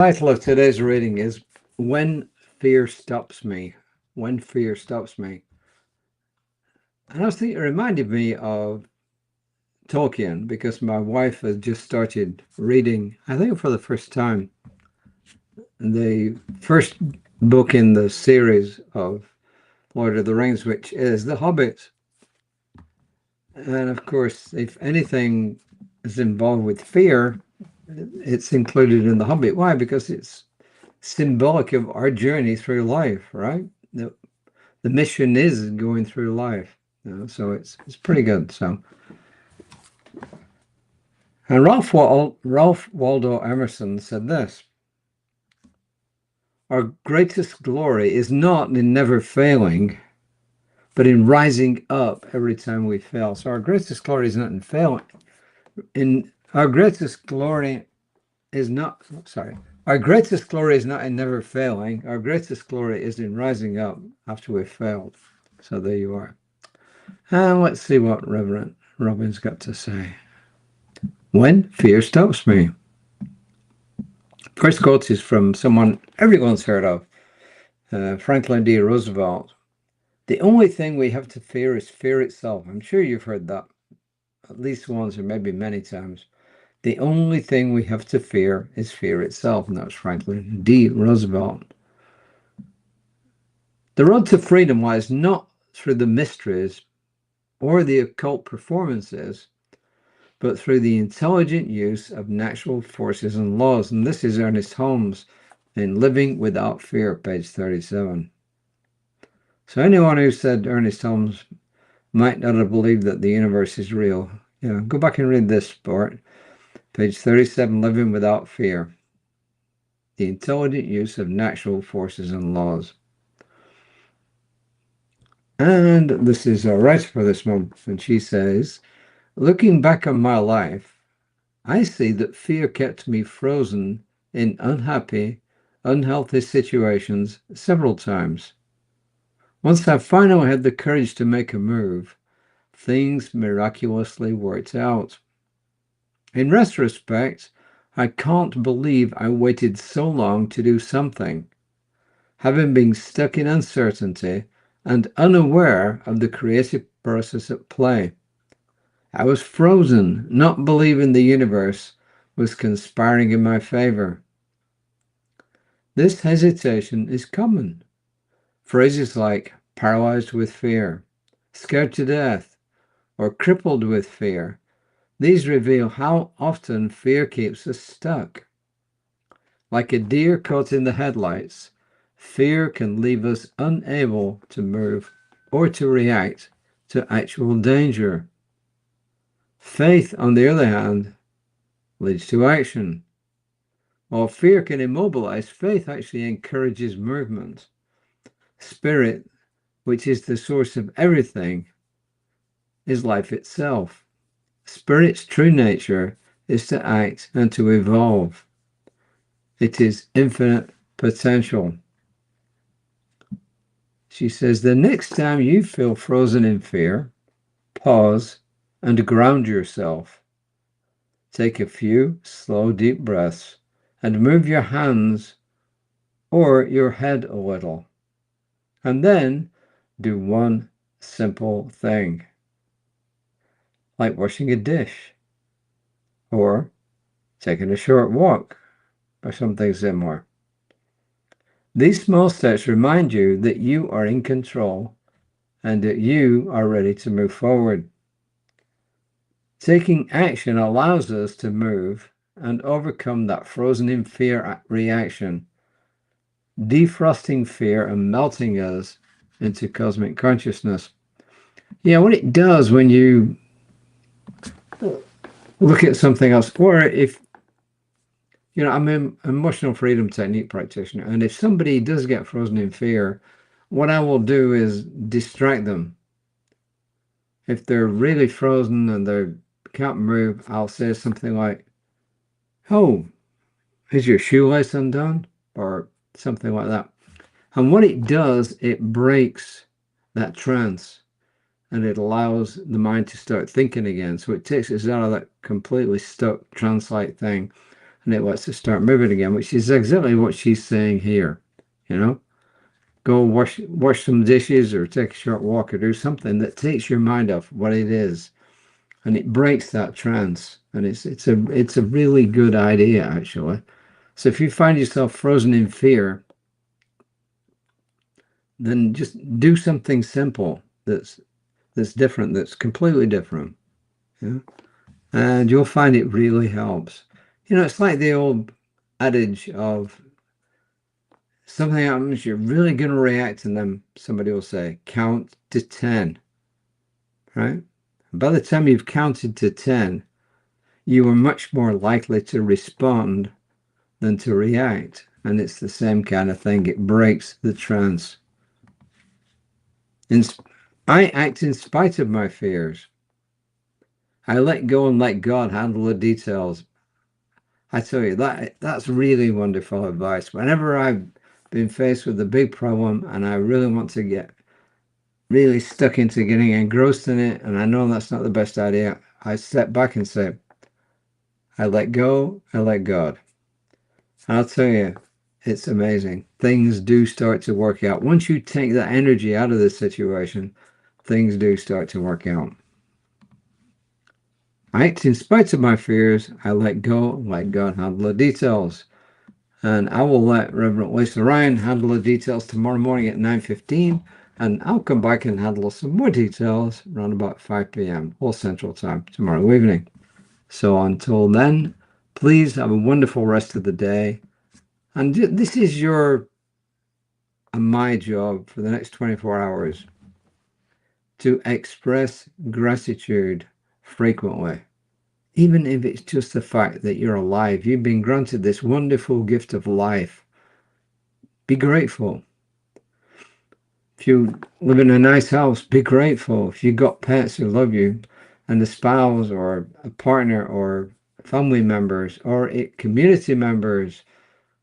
Title of today's reading is When Fear Stops Me. When Fear Stops Me. And I was thinking, it reminded me of Tolkien because my wife has just started reading, I think for the first time, the first book in the series of Lord of the Rings, which is The Hobbit. And of course, if anything is involved with fear, it's included in The Hobbit. Why? Because it's symbolic of our journey through life, right? The mission is going through life, so it's pretty good. So, and Ralph Waldo Emerson said this: "Our greatest glory is not in never failing, but in rising up every time we fail." So our greatest glory is not in failing. Our greatest glory is not in never failing. Our greatest glory is in rising up after we've failed. So there you are. And let's see what Reverend Robbins got to say. When fear stops me. First quote is from someone everyone's heard of, Franklin D. Roosevelt. "The only thing we have to fear is fear itself." I'm sure you've heard that at least once or maybe many times. The only thing we have to fear is fear itself. And that's Franklin D. Roosevelt. The road to freedom lies not through the mysteries or the occult performances, but through the intelligent use of natural forces and laws. And this is Ernest Holmes in Living Without Fear, page 37. So anyone who said Ernest Holmes might not have believed that the universe is real, go back and read this part. Page 37, Living Without Fear. The intelligent use of natural forces and laws. And this is our writer for this month, and she says, "Looking back on my life, I see that fear kept me frozen in unhappy, unhealthy situations several times. Once I finally had the courage to make a move, things miraculously worked out. In retrospect, I can't believe I waited so long to do something, having been stuck in uncertainty and unaware of the creative process at play. I was frozen, not believing the universe was conspiring in my favor. This hesitation is common. Phrases like paralyzed with fear, scared to death, or crippled with fear, these reveal how often fear keeps us stuck. Like a deer caught in the headlights, fear can leave us unable to move or to react to actual danger. Faith, on the other hand, leads to action. While fear can immobilize, faith actually encourages movement. Spirit, which is the source of everything, is life itself. Spirit's true nature is to act and to evolve. It is infinite potential. She says, the next time you feel frozen in fear, pause and ground yourself. Take a few slow, deep breaths and move your hands or your head a little. And then do one simple thing, like washing a dish or taking a short walk or something similar. These small steps remind you that you are in control and that you are ready to move forward. Taking action allows us to move and overcome that frozen in fear reaction, defrosting fear and melting us into cosmic consciousness. Yeah, what it does when you look at something else, or if, I'm an emotional freedom technique practitioner, and if somebody does get frozen in fear, what I will do is distract them. If they're really frozen and they can't move, I'll say something like, "Oh, is your shoelace undone?" or something like that. And what it does, it breaks that trance and it allows the mind to start thinking again. So it takes us out of that completely stuck trance-like thing, and it lets us start moving again, which is exactly what she's saying here. You know, go wash some dishes or take a short walk or do something that takes your mind off what it is, and it breaks that trance. And it's a really good idea, actually. So if you find yourself frozen in fear, then just do something simple that's different, that's completely different. Yeah? And you'll find it really helps. You know, it's like the old adage of something happens, you're really going to react, and then somebody will say, count to 10, right? And by the time you've counted to 10, you are much more likely to respond than to react. And it's the same kind of thing. It breaks the trance. I act in spite of my fears. I let go and let God handle the details. I tell you, that's really wonderful advice. Whenever I've been faced with a big problem and I really want to get really stuck into getting engrossed in it, and I know that's not the best idea, I step back and say, I let go, I let God. And I'll tell you, it's amazing. Things do start to work out. Once you take that energy out of the situation, things do start to work out. I act in spite of my fears. I let go, let God handle the details. And I will let Reverend Lisa Ryan handle the details tomorrow morning at 9:15, and I'll come back and handle some more details around about 5 p.m. all Central Time tomorrow evening. So until then, please have a wonderful rest of the day. And this is your and my job for the next 24 hours, to express gratitude frequently. Even if it's just the fact that you're alive, you've been granted this wonderful gift of life. Be grateful. If you live in a nice house, be grateful. If you've got pets who love you, and a spouse or a partner or family members or community members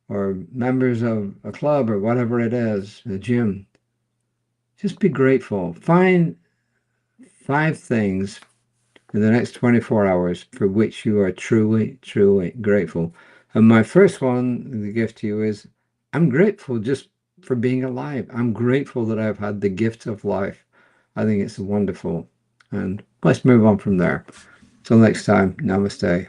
or members of a club or whatever it is, a gym, just be grateful. Find 5 things in the next 24 hours for which you are truly, truly grateful. And my first one, the gift to you, is I'm grateful just for being alive. I'm grateful that I've had the gift of life. I think it's wonderful. And let's move on from there. Till next time, namaste.